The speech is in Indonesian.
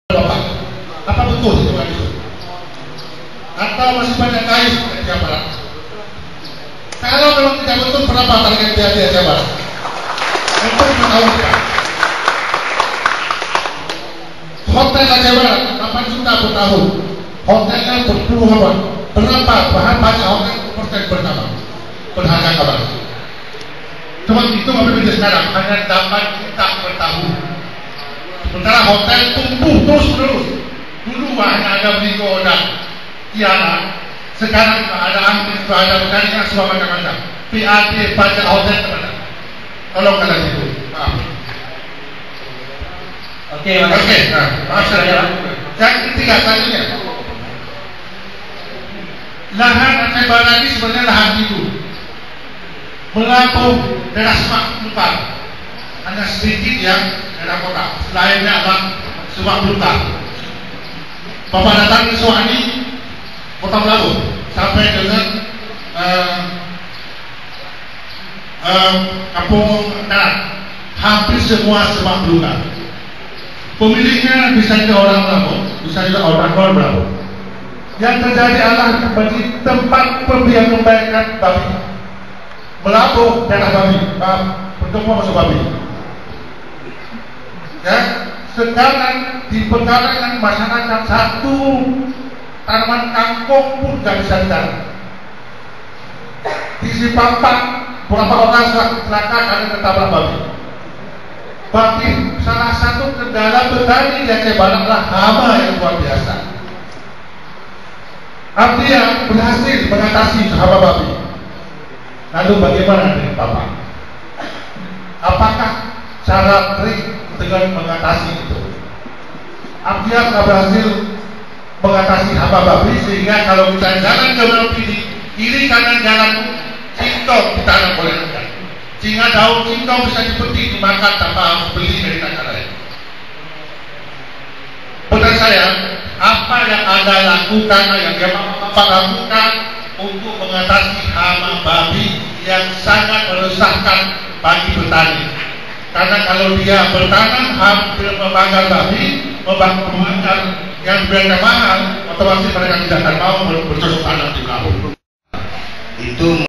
Bapak, apa betul itu kan itu? Atau masih banyak kayu di Jawa Barat? Kalau memang tidak betul, berapa target dia di Jawa Barat? Untuk 5 tahun depan. Hotel Aceh Barat 8 juta per tahun. Hotelnya berpuluh apa? Berapa bahan banyak hotel pertama berharga kabar. Cuma itu apa sekarang hanya 8 juta per tahun. Sementara hotel tumbuh terus. Dulu hanya ada Bigo dan Tiara. Sekarang keadaan itu ada berkali semua macam-macam. PAD pajak hotel kepada. Tolong kalian itu. Maaf. Oke. Nah, maaf saya. Yang ketiga selanjutnya. Lahan Aceh Barat ini sebenarnya lahan itu. Melampau daerah Semak Belukar. Hanya sedikit yang daerah kota. Lainnya adalah Semak Belukar. Bapak datang ke Suwani, Kota Melampau, sampai dengan Kampung Darat, hampir semua Semak Belukar. Pemiliknya bisa jadi orang Melampau, bisa jadi orang non Melampau. Yang terjadi adalah menjadi tempat pembelian membayarkan babi. Melampau daerah babi, bertemu masuk babi. Ya, sekarang di pekarangan masyarakat satu tanaman kangkung pun tidak bisa ditanam. Di Sipampak beberapa orang celaka karena ketabrak babi. Babi salah satu kendala petani di Aceh Barat adalah hama yang luar biasa. Artinya berhasil mengatasi hama babi. Lalu bagaimana dengan Bapak? Apakah cara trik dengan mengatasi itu? Artinya telah berhasil mengatasi hama babi sehingga kalau kita jalan ke Melampau ini, kiri kanan jalan singkong ditanam oleh rakyat. Sehingga daun singkong bisa dipetik dimakan tanpa harus beli dari negara lain. Menurut saya, apa yang Anda lakukan, yang Bapak lakukan untuk mengatasi hama babi yang sangat meresahkan bagi petani. Karena kalau dia bertanam hampir membakar babi, membakar yang biaya mahal, otomatis mereka tidak akan mau bercocok tanam di Melampau. Itu